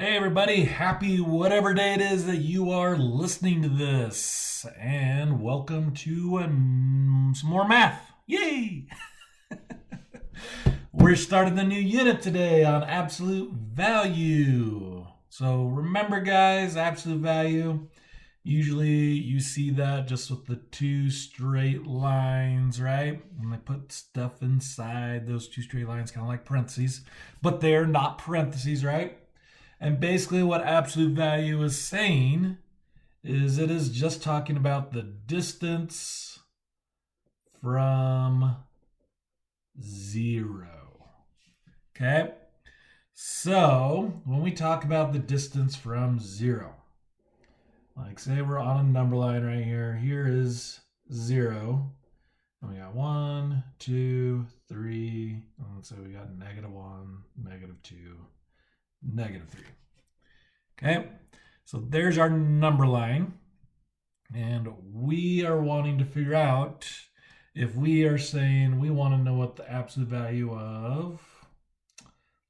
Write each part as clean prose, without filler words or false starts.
Hey everybody, happy whatever day it is that you are listening to this, and welcome to some more math. Yay! We're starting the new unit today on absolute value. So remember, guys, absolute value. Usually you see that just with the two straight lines, right? And they put stuff inside those two straight lines, kind of like parentheses, but they're not parentheses, right? And basically, what absolute value is saying is it is just talking about the distance from zero. Okay? So, when we talk about the distance from zero, like say we're on a number line right here, here is zero. And we got 1, 2, 3. And so we got -1, -2, -3. Okay, so there's our number line. And we are wanting to figure out if we are saying we want to know what the absolute value of,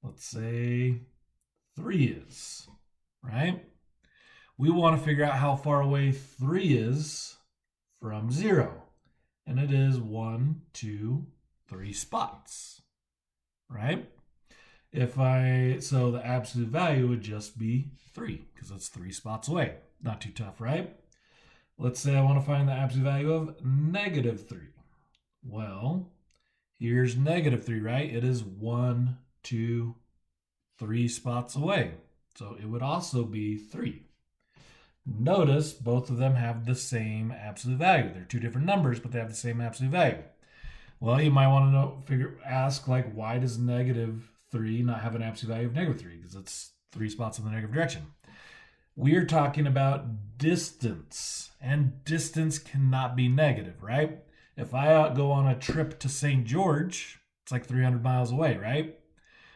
let's say, 3 is, right? We want to figure out how far away 3 is from 0. And it is 1, 2, 3 spots, right? So the absolute value would just be 3 because it's 3 spots away. Not too tough, right? Let's say I want to find the absolute value of -3. Well, here's -3, right? It is 1, 2, 3 spots away. So it would also be 3. Notice both of them have the same absolute value. They're two different numbers, but they have the same absolute value. Well, you might want to ask, like, why does -3 not have an absolute value of -3? Because it's 3 spots in the negative direction. We are talking about distance, and distance cannot be negative, right? If I go on a trip to St. George, it's like 300 miles away, right?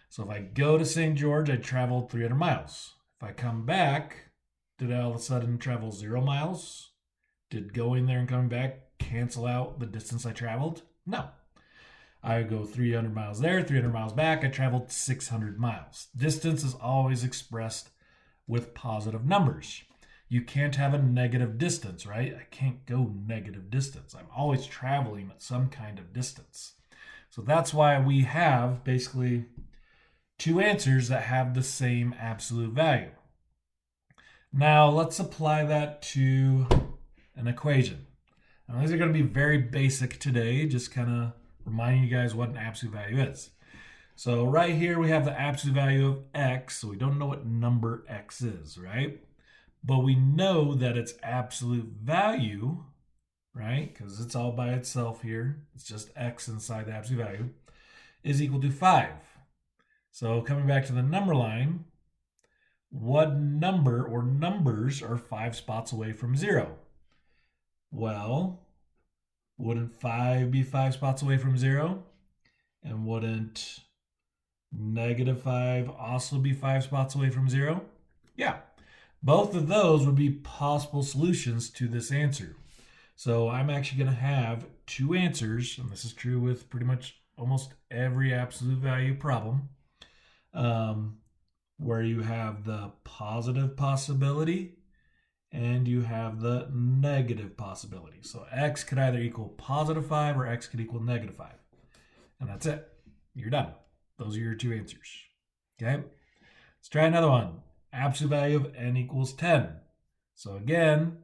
So if I go to St. George, I traveled 300 miles. If I come back, did I all of a sudden travel 0 miles? Did going there and coming back cancel out the distance I traveled? No. I go 300 miles there, 300 miles back. I traveled 600 miles. Distance is always expressed with positive numbers. You can't have a negative distance, right? I can't go negative distance. I'm always traveling at some kind of distance. So that's why we have basically two answers that have the same absolute value. Now let's apply that to an equation. Now these are going to be very basic today, just kind of reminding you guys what an absolute value is. So right here we have the absolute value of x, so we don't know what number x is, right? But we know that its absolute value, right, because it's all by itself here, it's just x inside the absolute value, is equal to 5. So coming back to the number line, what number or numbers are 5 spots away from 0? Well, wouldn't 5 be 5 spots away from 0? And wouldn't -5 also be 5 spots away from 0? Yeah, both of those would be possible solutions to this answer. So I'm actually going to have two answers, and this is true with pretty much almost every absolute value problem, where you have the positive possibility and you have the negative possibility. So x could either equal +5 or x could equal -5. And that's it. You're done. Those are your two answers. Okay? Let's try another one. Absolute value of n equals 10. So again,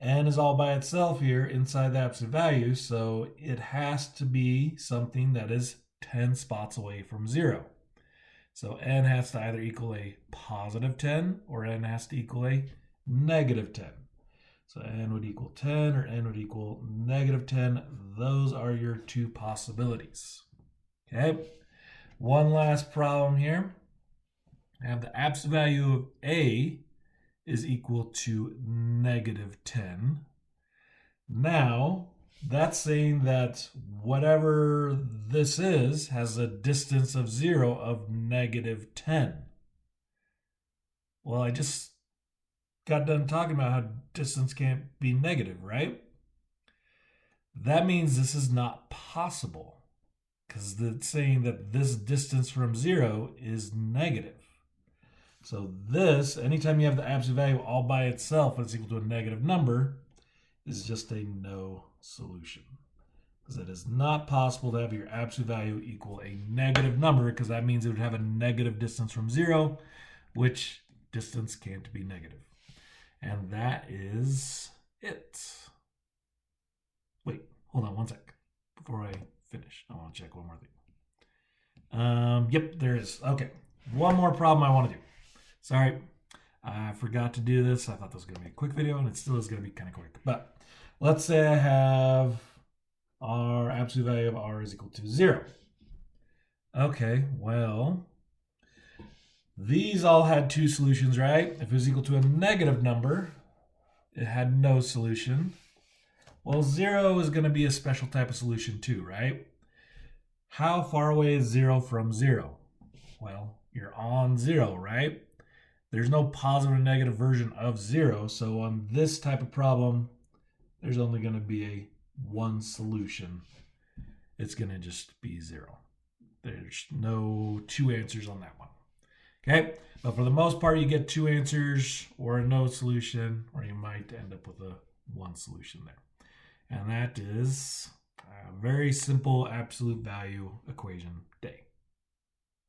n is all by itself here inside the absolute value, so it has to be something that is 10 spots away from 0. So n has to either equal a +10 or n has to equal a -10. So n would equal 10 or n would equal -10. Those are your two possibilities. Okay? One last problem here. I have the absolute value of a is equal to -10. Now, that's saying that whatever this is has a distance of 0 of -10. Well, I just got done talking about how distance can't be negative, right? That means this is not possible because it's saying that this distance from 0 is negative. So this, anytime you have the absolute value all by itself and it's equal to a negative number, is just a no solution. Because it is not possible to have your absolute value equal a negative number, because that means it would have a negative distance from 0, which distance can't be negative. And that is it. Wait, hold on one sec. Before I finish, I want to check one more thing. Yep, there is. Okay, one more problem I want to do. Sorry, I forgot to do this. I thought this was going to be a quick video, and it still is going to be kind of quick. But let's say I have our absolute value of r is equal to 0. Okay, well, these all had two solutions, right? If it was equal to a negative number, it had no solution. Well, 0 is going to be a special type of solution too, right? How far away is 0 from 0? Well, you're on 0, right? There's no positive or negative version of 0, so on this type of problem, there's only going to be a one solution. It's going to just be 0. There's no two answers on that one. Okay, but for the most part, you get two answers or a no solution, or you might end up with a one solution there. And that is a very simple absolute value equation day.